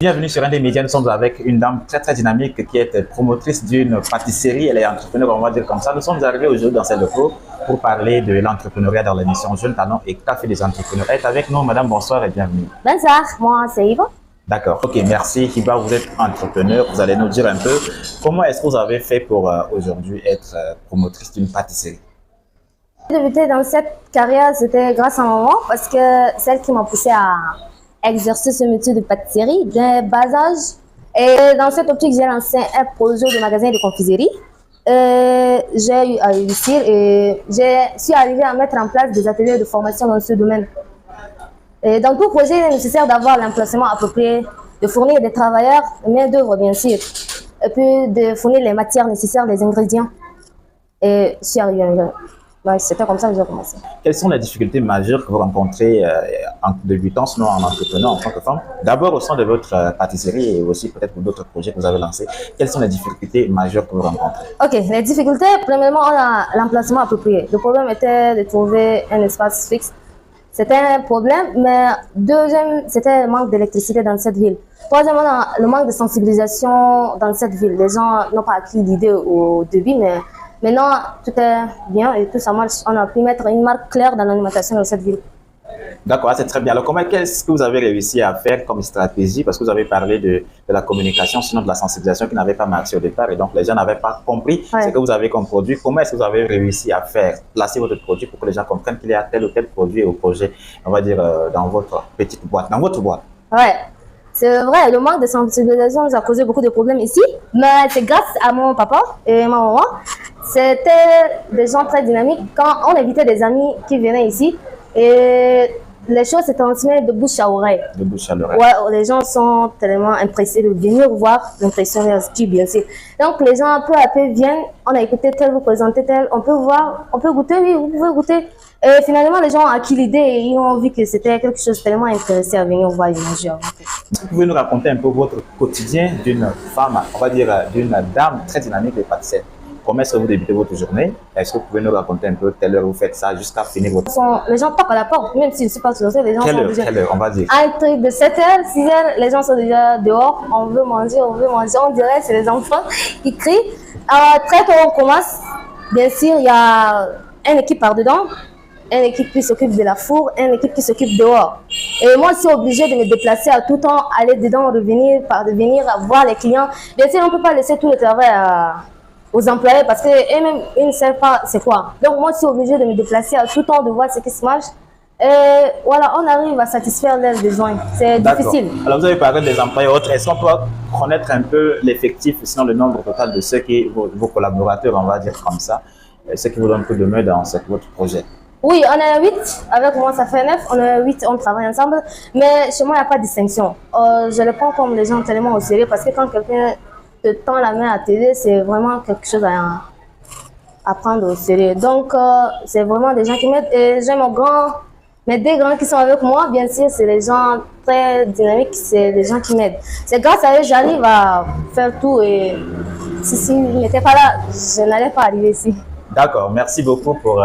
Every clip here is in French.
Bienvenue sur un des médias. Nous sommes avec une dame très dynamique qui est promotrice d'une pâtisserie. Elle est entrepreneur, on va dire comme ça. Nous sommes arrivés aujourd'hui dans cette locaux pour parler de l'entrepreneuriat dans l'émission Jeunes Talents et Café des entrepreneurs. Elle est avec nous. Madame, bonsoir et bienvenue. Bonsoir, moi c'est Yves. D'accord, ok, merci. Hiba, vous êtes entrepreneur. Vous allez nous dire un peu comment est-ce que vous avez fait pour aujourd'hui être promotrice d'une pâtisserie. J'ai débuté dans cette carrière, c'était grâce à maman parce que celle qui m'a poussée à exercer ce métier de pâtisserie d'un bas âge. Et dans cette optique, j'ai lancé un projet de magasin de confiserie. J'ai eu à réussir et je suis arrivée à mettre en place des ateliers de formation dans ce domaine. Et dans tout projet, il est nécessaire d'avoir l'emplacement approprié, de fournir des travailleurs, main d'œuvre bien sûr, et puis de fournir les matières nécessaires, les ingrédients. Et je suis arrivée. C'était comme ça que j'ai commencé. Quelles sont les difficultés majeures que vous rencontrez en débutant, sinon en entrepreneur en tant que femme? D'abord au sein de votre pâtisserie et aussi peut-être pour d'autres projets que vous avez lancés. Quelles sont les difficultés majeures que vous rencontrez? Ok, les difficultés, premièrement, on a l'emplacement approprié. Le problème était de trouver un espace fixe. C'était un problème, mais deuxième, c'était le manque d'électricité dans cette ville. Troisièmement, le manque de sensibilisation dans cette ville. Les gens n'ont pas acquis l'idée au début, mais maintenant, tout est bien et tout ça marche. On a pu mettre une marque claire dans l'alimentation de cette ville. D'accord, c'est très bien. Alors, qu'est-ce que vous avez réussi à faire comme stratégie? Parce que vous avez parlé de la communication, sinon de la sensibilisation qui n'avait pas marché au départ et donc les gens n'avaient pas compris ce que vous avez comme produit. Comment est-ce que vous avez réussi à faire placer votre produit pour que les gens comprennent qu'il y a tel ou tel produit au projet, on va dire, dans votre petite boîte, dans votre boîte? Ouais. C'est vrai, le manque de sensibilisation nous a causé beaucoup de problèmes ici, mais c'est grâce à mon papa et ma maman. C'était des gens très dynamiques. Quand on invitait des amis qui venaient ici, et les choses se transmettent de bouche à oreille. De bouche à l'oreille. Ouais, les gens sont tellement impressionnés de venir voir l'impression de bien sûr. Donc les gens peu à peu viennent, on a écouté tel, vous présentez tel, on peut voir, on peut goûter, oui, vous pouvez goûter. Et finalement, les gens ont acquis l'idée et ils ont vu que c'était quelque chose de tellement intéressant à venir voir et manger. Vous pouvez nous raconter un peu votre quotidien d'une femme, on va dire d'une dame très dynamique de pâtissière. Comment est-ce que vous débutez votre journée? Est-ce que vous pouvez nous raconter un peu telle heure vous faites ça jusqu'à finir votre... Les gens tapent à la porte, même s'ils ne sont pas sur les gens quelle sont heure, déjà... Quelle heure, on va dire? À un truc de 7h, 6h, les gens sont déjà dehors. On veut manger, on veut manger. On dirait que c'est les enfants qui crient. Très tôt, on commence. Bien sûr, il y a une équipe par-dedans, une équipe qui s'occupe de la four, une équipe qui s'occupe dehors. Et moi, je suis obligée de me déplacer à tout temps, aller dedans, revenir, venir voir les clients. Bien sûr, on ne peut pas laisser tout le travail aux employés parce qu'eux-mêmes, ils ne savent pas c'est quoi. Donc, moi, je suis obligée de me déplacer à tout temps, de voir ce qui se marche. Et voilà, on arrive à satisfaire leurs besoins. C'est difficile. Alors, vous avez parlé des employés autres. Est-ce qu'on peut connaître un peu l'effectif, sinon le nombre total de ceux qui, vos collaborateurs, on va dire comme ça, ceux qui vous donnent un peu de main dans votre projet? Oui, on est 8. Avec moi, ça fait 9. On est 8, on travaille ensemble. Mais chez moi, il n'y a pas de distinction. Je le prends comme les gens tellement au sérieux parce que quand quelqu'un te tend la main à t'aider, c'est vraiment quelque chose à prendre au sérieux. Donc, c'est vraiment des gens qui m'aident. Et j'ai mes deux grands qui sont avec moi, bien sûr, c'est des gens très dynamiques, c'est des gens qui m'aident. C'est grâce à eux que j'arrive à faire tout. Et si ils n'étaient pas là, je n'allais pas arriver ici. D'accord, merci beaucoup pour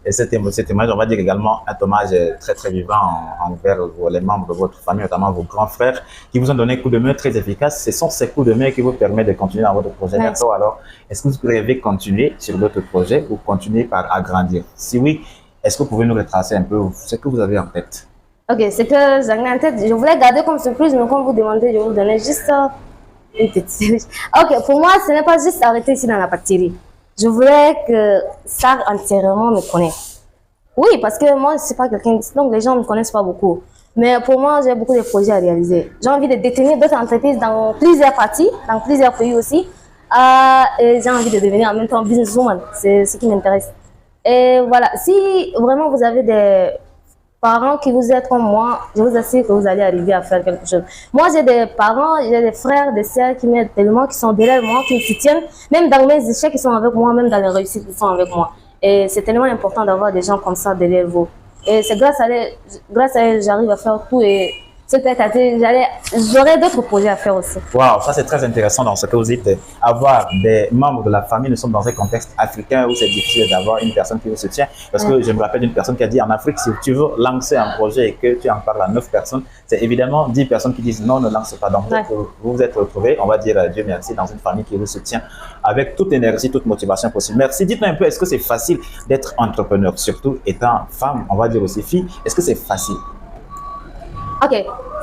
cet image. On va dire également un hommage très vivant envers les membres de votre famille, notamment vos grands frères, qui vous ont donné un coup de main très efficace. Ce sont ces coups de main qui vous permettent de continuer dans votre projet. D'accord, alors, est-ce que vous rêvez continuer sur d'autres projets ou continuer par agrandir? Si oui, est-ce que vous pouvez nous retracer un peu ce que vous avez en tête? Ok, c'est que j'avais en tête, je voulais garder comme surprise, mais quand vous demandez, je vais vous donner juste une petite. Ok, pour moi, ce n'est pas juste arrêter ici dans la pâtisserie. Je voulais que ça entièrement me connaisse. Oui, parce que moi, je ne suis pas quelqu'un, donc les gens ne me connaissent pas beaucoup. Mais pour moi, j'ai beaucoup de projets à réaliser. J'ai envie de détenir d'autres entreprises dans plusieurs parties, dans plusieurs pays aussi. Et j'ai envie de devenir en même temps businesswoman. C'est ce qui m'intéresse. Et voilà, si vraiment vous avez des parents qui vous aident comme moi, je vous assure que vous allez arriver à faire quelque chose. Moi, j'ai des parents, j'ai des frères, des sœurs qui m'aident tellement, qui sont derrière moi, qui me soutiennent. Même dans mes échecs, ils sont avec moi, même dans les réussites, ils sont avec moi. Et c'est tellement important d'avoir des gens comme ça derrière vous. Et c'est grâce à eux, j'arrive à faire tout et J'aurais d'autres projets à faire aussi. Waouh, ça c'est très intéressant dans ce que vous dites. Avoir des membres de la famille, nous sommes dans un contexte africain où c'est difficile d'avoir une personne qui vous soutient. Parce que je me rappelle d'une personne qui a dit en Afrique, si tu veux lancer un projet et que tu en parles à 9 personnes, c'est évidemment 10 personnes qui disent non, ne lance pas. Donc vous vous êtes retrouvés, on va dire Dieu merci, dans une famille qui vous soutient avec toute énergie, toute motivation possible. Merci. Dites-moi un peu, est-ce que c'est facile d'être entrepreneur, surtout étant femme, on va dire aussi fille, est-ce que c'est facile? Ok,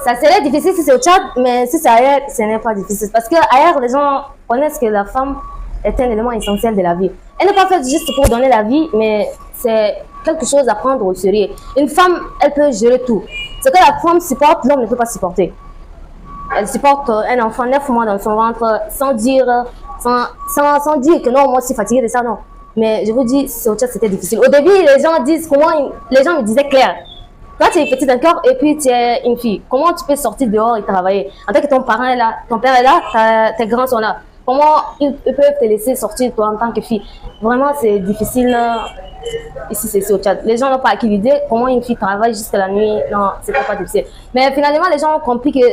ça serait difficile si c'est au Tchad, mais si c'est ailleurs, ce n'est pas difficile. Parce que ailleurs, les gens connaissent que la femme est un élément essentiel de la vie. Elle n'est pas faite juste pour donner la vie, mais c'est quelque chose à prendre au sérieux. Une femme, elle peut gérer tout. Ce que la femme supporte, l'homme ne peut pas supporter. Elle supporte un enfant 9 mois dans son ventre sans dire que non, moi je suis fatiguée de ça, non. Mais je vous dis, au Tchad, c'était difficile. Au début, les gens me disaient Claire, toi, tu es petite encore et puis tu es une fille. Comment tu peux sortir dehors et travailler? En tant que ton parent est là, ton père est là, tes grands sont là. Comment ils peuvent te laisser sortir toi en tant que fille? Vraiment, c'est difficile. Ici, c'est au Tchad. Les gens n'ont pas acquis l'idée comment une fille travaille jusqu'à la nuit. Non, c'était pas difficile. Mais finalement, les gens ont compris que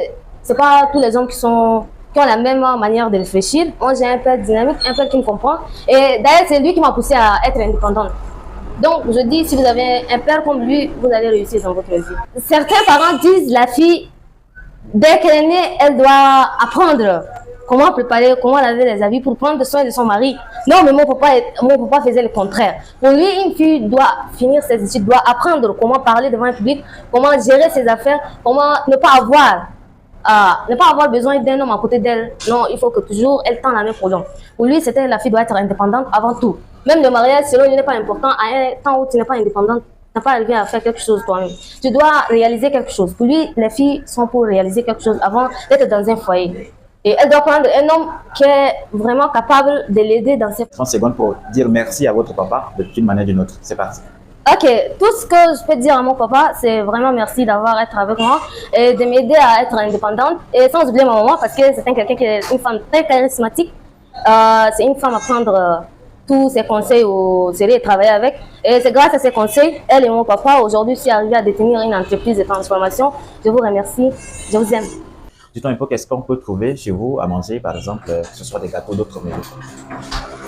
c'est pas tous les hommes qui ont la même manière de réfléchir. Moi, j'ai un père dynamique, un père qui me comprend. Et d'ailleurs, c'est lui qui m'a poussée à être indépendante. Donc, je dis, si vous avez un père comme lui, vous allez réussir dans votre vie. Certains parents disent, la fille, dès qu'elle est née, elle doit apprendre comment préparer, comment laver les habits pour prendre soin de son mari. Non, mais mon papa faisait le contraire. Pour lui, une fille doit finir ses études, doit apprendre comment parler devant un public, comment gérer ses affaires, comment ne pas avoir besoin d'un homme à côté d'elle. Non, il faut que toujours elle tende la main pour l'homme. Pour lui, c'était la fille doit être indépendante avant tout. Même le mariage, selon lui, n'est pas important. À un temps où tu n'es pas indépendante, tu n'as pas arrivé à faire quelque chose toi-même. Tu dois réaliser quelque chose. Pour lui, les filles sont pour réaliser quelque chose avant d'être dans un foyer. Et elle doit prendre un homme qui est vraiment capable de l'aider dans ses... 30 secondes pour dire merci à votre papa d'une manière ou d'une autre. C'est parti. Ok, tout ce que je peux dire à mon papa, c'est vraiment merci d'avoir été avec moi et de m'aider à être indépendante. Et sans oublier ma maman, parce que c'est quelqu'un qui est une femme très charismatique. C'est une femme à prendre tous ses conseils au sérieux et travailler avec. Et c'est grâce à ses conseils, elle et mon papa, aujourd'hui, je suis arrivée à détenir une entreprise de transformation. Je vous remercie. Je vous aime. Dites-moi un peu, qu'est-ce qu'on peut trouver chez vous à manger, par exemple, que ce soit des gâteaux, d'autres menus?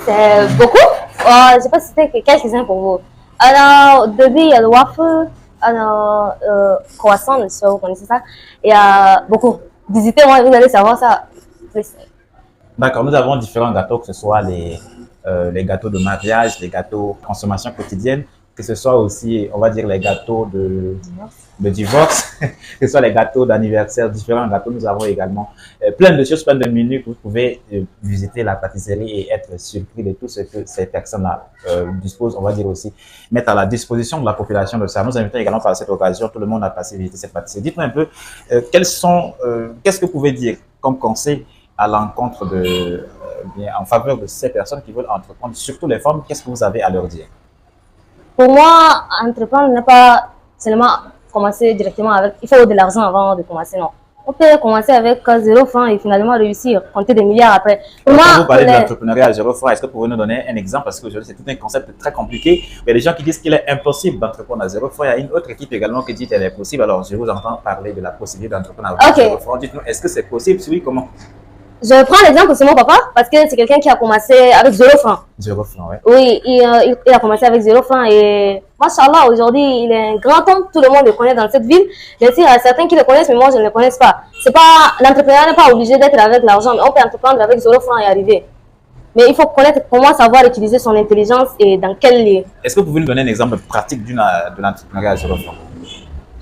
C'est beaucoup. Je ne sais pas si c'était quelques-uns pour vous. Alors, au début, il y a le waffle, alors, croissant, je sais pas, vous connaissez ça. Il y a beaucoup. Visitez-moi, vous allez savoir ça. D'accord, nous avons différents gâteaux, que ce soit les gâteaux de mariage, les gâteaux de consommation quotidienne, que ce soit aussi, on va dire, les gâteaux de divorce, que ce soit les gâteaux d'anniversaire, différents gâteaux. Nous avons également plein de choses, plein de menus que vous pouvez visiter la pâtisserie et être surpris de tout ce que ces personnes-là disposent, on va dire aussi, mettre à la disposition de la population de ça. Nous invitons également par cette occasion tout le monde à passer visiter cette pâtisserie. Dites-moi un peu, qu'est-ce que vous pouvez dire comme conseil à l'encontre en faveur de ces personnes qui veulent entreprendre, surtout les femmes, qu'est-ce que vous avez à leur dire? Pour moi, entreprendre n'est pas seulement commencer directement avec... Il faut de l'argent avant de commencer, non. On peut commencer avec 0 francs et finalement réussir, compter des milliards après. Pour moi, vous parlez de l'entrepreneuriat à 0 francs, est-ce que vous pouvez nous donner un exemple? Parce que c'est tout un concept très compliqué. Il y a des gens qui disent qu'il est impossible d'entreprendre à 0 francs. Il y a une autre équipe également qui dit qu'elle est possible. Alors, je vous entends parler de la possibilité d'entreprendre à 0 francs. Dites-nous, est-ce que c'est possible? Si oui, comment? Je prends l'exemple de mon papa parce que c'est quelqu'un qui a commencé avec 0 francs. 0 francs, oui. Oui, il a commencé avec 0 francs et machallah, aujourd'hui, il est un grand homme. Tout le monde le connaît dans cette ville. Bien sûr, il y a certains qui le connaissent, mais moi, je ne le connais pas. L'entrepreneur n'est pas obligé d'être avec l'argent, mais on peut entreprendre avec 0 francs et arriver. Mais il faut connaître comment savoir utiliser son intelligence et dans quel lieu. Est-ce que vous pouvez nous donner un exemple pratique de l'entrepreneuriat à 0 francs?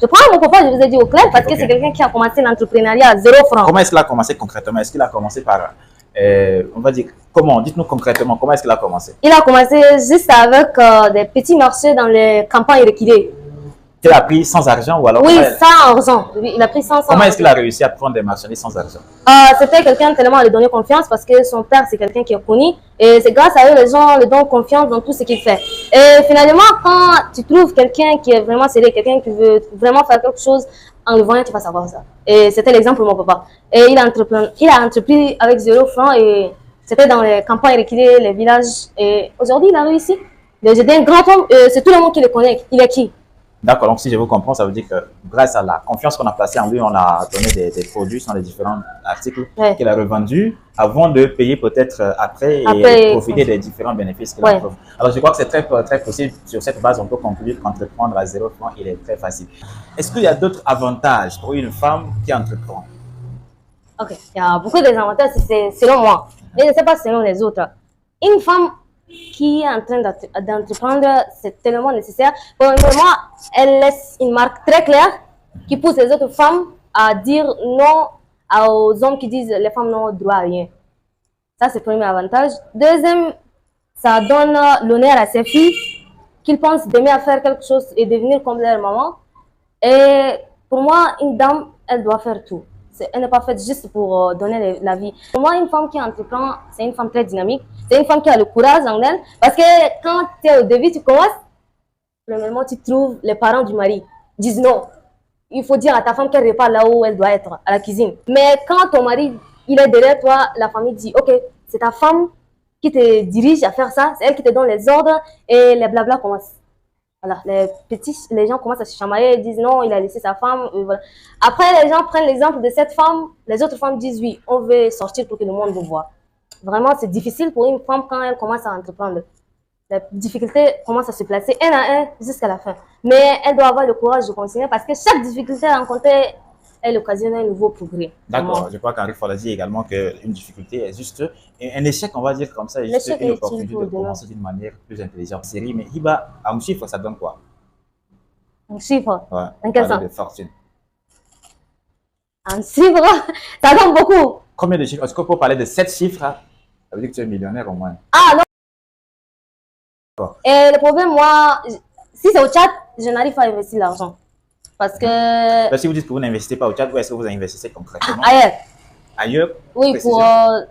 Je prends mon papa, je vous ai dit au clair, parce que c'est quelqu'un qui a commencé l'entrepreneuriat à 0 francs. Comment est-ce qu'il a commencé concrètement? Est-ce qu'il a commencé par, on va dire, comment? Dites-nous concrètement, comment est-ce qu'il a commencé? Il a commencé juste avec des petits marchés dans les campagnes reculées. Il a pris sans argent ou alors? Oui, sans argent. Il a pris sans argent. Comment est-ce qu'il a réussi à prendre des marchandises sans argent? C'était quelqu'un tellement lui donner confiance parce que son père, c'est quelqu'un qui est connu. Et c'est grâce à eux, les gens lui donnent confiance dans tout ce qu'il fait. Et finalement, quand tu trouves quelqu'un qui est vraiment sérieux, quelqu'un qui veut vraiment faire quelque chose, en le voyant, tu vas savoir ça. Et c'était l'exemple de mon papa. Et il a entrepris avec 0 francs et c'était dans les campagnes reculées, les villages. Et aujourd'hui, il a réussi. Il est un grand homme, c'est tout le monde qui le connaît. Il est qui? D'accord, donc si je vous comprends, ça veut dire que grâce à la confiance qu'on a placée en lui, on a donné des produits sur les différents articles Ouais. qu'il a revendus avant de payer peut-être après Après, et profiter des différents bénéfices qu'il ouais. en trouve. Alors je crois que c'est très possible. Sur cette base, on peut conclure qu'entreprendre à 0 francs, il est très facile. Est-ce qu'il y a d'autres avantages pour une femme qui entreprend? Ok, il y a beaucoup d'avantages, c'est selon moi. Mais je ne sais pas selon les autres. Une femme qui est en train d'entreprendre, c'est tellement nécessaire. Pour moi, elle laisse une marque très claire qui pousse les autres femmes à dire non aux hommes qui disent les femmes n'ont droit à rien. Ça, c'est le premier avantage. Deuxième, ça donne l'honneur à ces filles qu'ils pensent d'aimer à faire quelque chose et devenir comme leur maman. Et pour moi, une dame, elle doit faire tout. Elle n'est pas faite juste pour donner la vie. Pour moi, une femme qui entreprend, c'est une femme très dynamique. C'est une femme qui a le courage en elle. Parce que quand tu es au début, tu commences, premièrement, tu trouves les parents du mari disent non. Il faut dire à ta femme qu'elle repart là où elle doit être, à la cuisine. Mais quand ton mari, il est derrière toi, la famille dit, ok, c'est ta femme qui te dirige à faire ça, c'est elle qui te donne les ordres et les blabla commencent. Voilà, les gens commencent à se chamailler, ils disent non, il a laissé sa femme. Voilà. Après, les gens prennent l'exemple de cette femme, les autres femmes disent oui, on veut sortir pour que le monde vous voit. Vraiment, c'est difficile pour une femme quand elle commence à entreprendre. La difficulté commence à se placer un à un jusqu'à la fin. Mais elle doit avoir le courage de continuer parce que chaque difficulté rencontrée, elle occasionne un nouveau progrès. D'accord, je crois qu'Henri Foll a dit également qu'une difficulté est juste un échec, on va dire comme ça, est juste une opportunité de commencer d'une manière plus intelligente. Série, mais Hiba, en chiffres, ça donne quoi? En chiffres? Ouais, en quel sens? de fortune. En chiffres, ça donne beaucoup. Combien de chiffres? Est-ce qu'on peut parler de 7 chiffres? Ça veut dire que tu es millionnaire au moins. Ah non. Et le problème, moi, si c'est au Tchad, je n'arrive pas à investir l'argent. Parce que... Si vous dites que vous n'investissez pas au Tchad, où est-ce que vous investissez concrètement? Ailleurs. Ailleurs? Oui,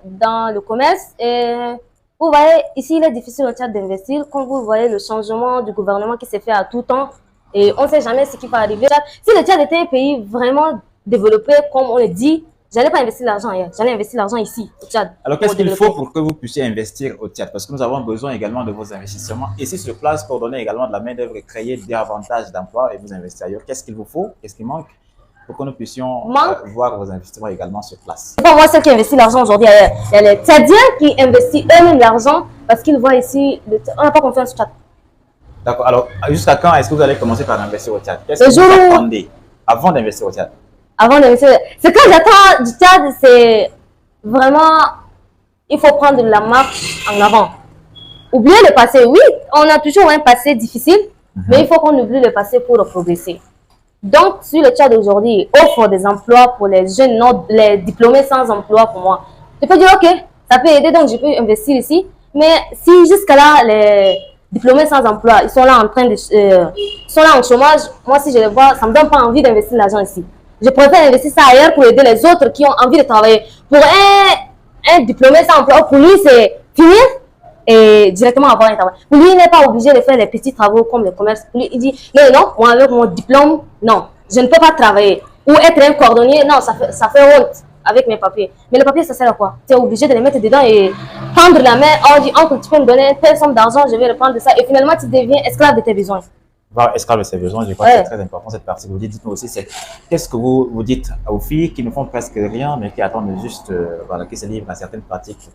dans le commerce. Et vous voyez, ici, il est difficile au Tchad d'investir. Quand vous voyez le changement du gouvernement qui s'est fait à tout temps, et on ne sait jamais ce qui va arriver. Si le Tchad était un pays vraiment développé, comme on le dit, je n'allais pas investir l'argent ailleurs. J'allais investir l'argent ici, au Tchad. Alors, qu'est-ce qu'il faut pour que vous puissiez investir au Tchad? Parce que nous avons besoin également de vos investissements ici sur place pour donner également de la main-d'œuvre et créer davantage d'emplois et vous investir ailleurs. Qu'est-ce qu'il vous faut? Qu'est-ce qui manque pour que nous puissions voir vos investissements également sur place? C'est pas moi celle qui investit l'argent aujourd'hui ailleurs. Il y a les Tchadiens qui investissent eux-mêmes l'argent parce qu'ils voient ici, on n'a pas confiance au Tchad. D'accord. Alors, jusqu'à quand est-ce que vous allez commencer par investir au Tchad? Qu'est-ce que vous attendez avant d'investir au Tchad? Avant d'investir, ce que j'attends du Tchad, c'est vraiment, il faut prendre la marche en avant. Oublier le passé, oui, on a toujours un passé difficile, mais il faut qu'on oublie le passé pour progresser. Donc, si le Tchad aujourd'hui offre des emplois pour les jeunes, non, les diplômés sans emploi pour moi, je peux dire, ok, ça peut aider, donc je peux investir ici. Mais si jusqu'à là, les diplômés sans emploi, ils sont là en train de, sont là en chômage, moi, si je les vois, ça ne me donne pas envie d'investir l'argent ici. Je préfère investir ça ailleurs pour aider les autres qui ont envie de travailler. Pour un diplômé sans emploi, pour lui, c'est finir et directement avoir un travail. Pour lui, il n'est pas obligé de faire les petits travaux comme le commerce. Pour lui, il dit, non, non, moi avec mon diplôme, non, je ne peux pas travailler. Ou être un cordonnier, non, ça fait honte avec mes papiers. Mais le papier, ça sert à quoi? Tu es obligé de les mettre dedans et prendre la main. Oh, dit, oncle, tu peux me donner telle somme d'argent, je vais reprendre ça. Et finalement, tu deviens esclave de tes besoins. Esclave de ses besoins, je crois que c'est très important cette partie. Vous dites-nous aussi, c'est qu'est-ce que vous dites aux filles qui ne font presque rien, mais qui attendent juste, voilà, qui se livrent à certaines pratiques,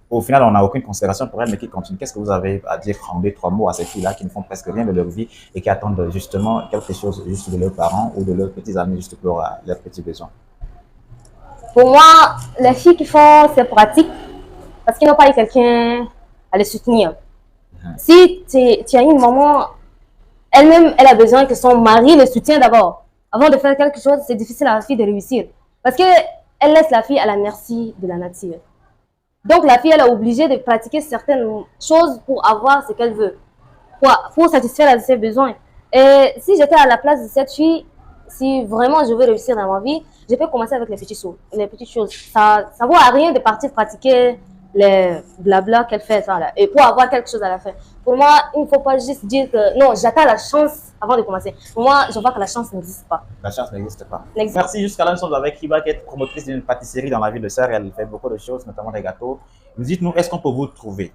au final, on n'a aucune considération pour elles, mais qui continuent. Qu'est-ce que vous avez à dire en 2-3 mots à ces filles-là qui ne font presque rien de leur vie et qui attendent justement quelque chose juste de leurs parents ou de leurs petits amis juste pour leurs petits besoins? Pour moi, les filles qui font ces pratiques, parce qu'ils n'ont pas eu quelqu'un à les soutenir. Si tu as une maman, elle-même, elle a besoin que son mari le soutienne d'abord. Avant de faire quelque chose, c'est difficile à la fille de réussir. Parce qu'elle laisse la fille à la merci de la nature. Donc la fille, elle est obligée de pratiquer certaines choses pour avoir ce qu'elle veut. Pour satisfaire ses besoins. Et si j'étais à la place de cette fille, si vraiment je veux réussir dans ma vie, je peux commencer avec les petites choses. Ça ne vaut à rien de partir pratiquer les blabla qu'elle fait ça là, et pour avoir quelque chose à la fin. Pour moi, il ne faut pas juste dire que non, j'attends la chance avant de commencer. Pour moi, je vois que la chance n'existe pas. La chance n'existe pas. Merci. Jusqu'à là, nous sommes avec Hiba, qui est promotrice d'une pâtisserie dans la ville de Serres. Elle fait beaucoup de choses, notamment des gâteaux. Dites-nous, est-ce qu'on peut vous trouver?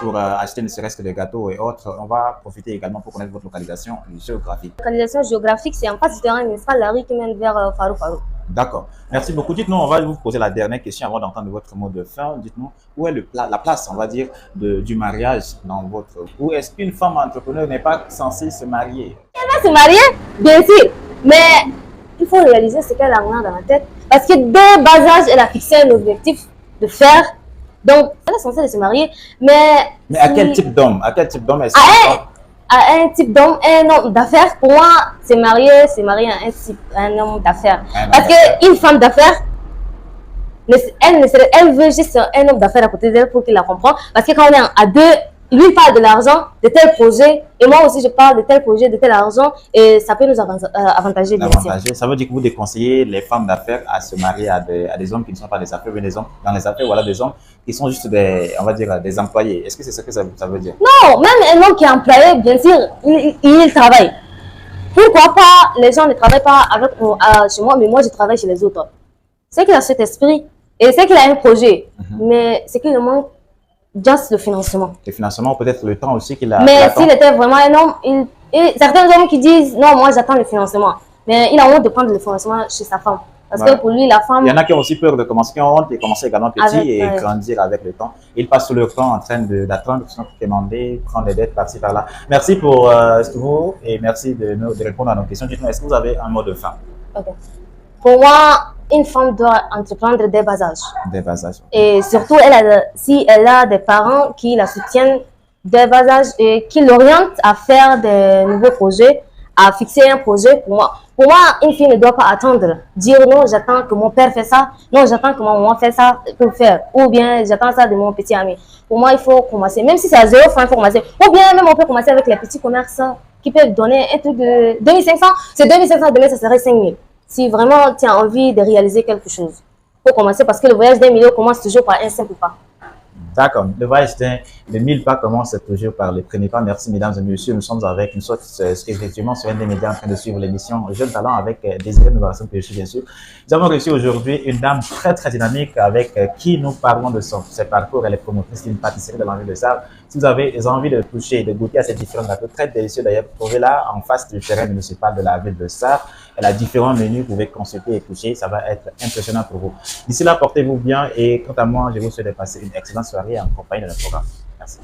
pour acheter ne serait-ce que des gâteaux et autres, on va profiter également pour connaître votre localisation géographique. Localisation géographique, c'est en face du terrain, n'est-ce pas, la rue qui mène vers Farou Farou. D'accord. Merci beaucoup. Dites-nous, on va vous poser la dernière question avant d'entendre votre mot de fin. Dites-nous, où est la place, on va dire, du mariage dans votre... Où est-ce qu'une femme entrepreneur n'est pas censée se marier? Elle va se marier, bien sûr, mais il faut réaliser ce qu'elle a dans la tête. Parce que dès bas âge, elle a fixé un objectif de faire. Donc, elle est censée se marier, mais... Mais à quel type d'homme? À quel type d'homme est-ce à un type d'homme, un homme d'affaires. Pour moi, c'est marier à un homme d'affaires. Parce qu'une femme d'affaires, elle veut juste un homme d'affaires à côté d'elle pour qu'il la comprenne. Parce que quand on est à deux, lui parle de l'argent, de tel projet, et moi aussi je parle de tel projet, de tel argent, et ça peut nous avantager. Ça veut dire que vous déconseillez les femmes d'affaires à se marier à des hommes qui ne sont pas des affaires, mais des hommes dans les affaires, voilà, des hommes qui sont juste on va dire, des employés. Est-ce que c'est ce que ça veut dire? Non, même un homme qui est employé, bien sûr, il travaille. Pourquoi pas les gens ne travaillent pas chez moi, mais moi je travaille chez les autres. C'est qu'il a cet esprit, et c'est qu'il a un projet, mais c'est qu'il manque juste le financement. Le financement, peut-être le temps aussi qu'il a. Mais s'il était vraiment un homme, certains hommes qui disent non, moi j'attends le financement. Mais il a honte de prendre le financement chez sa femme. Parce que pour lui, la femme. Il y en a qui ont aussi peur de commencer, qui ont honte de commencer également petit et grandir avec le temps. Ils passent tout leur temps en train d'attendre, demander, prendre des dettes par-ci par-là. Merci pour vous et merci de répondre à nos questions. Dites-nous, est-ce que vous avez un mot de fin? Okay. Pour moi, une femme doit entreprendre dès bas âge. Dès bas âge. Et surtout, si elle a des parents qui la soutiennent dès bas âge et qui l'orientent à faire des nouveaux projets, à fixer un projet, pour moi, une fille ne doit pas attendre, dire non, j'attends que mon père fait ça, non, j'attends que ma maman fait ça pour faire, ou bien j'attends ça de mon petit ami. Pour moi, il faut commencer, même si c'est à 0 francs, il faut commencer. Ou bien même on peut commencer avec les petits commerces qui peuvent donner un truc de 2500, c'est 2500, demain ça serait 5000. Si vraiment tu as envie de réaliser quelque chose, il faut commencer parce que le voyage d'un million commence toujours par un simple pas. D'accord. Le voyage de 1000 pas commence toujours par les premiers pas. Merci, mesdames et messieurs. Nous sommes avec une sorte, effectivement, sur un des médias en train de suivre l'émission Jeunes Talents avec Désiré Nouvarson Péchu, bien sûr. Nous avons reçu aujourd'hui une dame très, très dynamique avec qui nous parlons de ses parcours. Elle est promotrice d'une pâtisserie de la ville de Sarre. Si vous avez envie de toucher, de goûter à ces différents gâteaux très délicieux, d'ailleurs, trouvez-la en face du terrain municipal de la ville de Sarre. Elle a différents menus, vous pouvez consulter et toucher, ça va être impressionnant pour vous. D'ici là, portez-vous bien et quant à moi, je vous souhaite de passer une excellente soirée en compagnie de notre programme. Merci.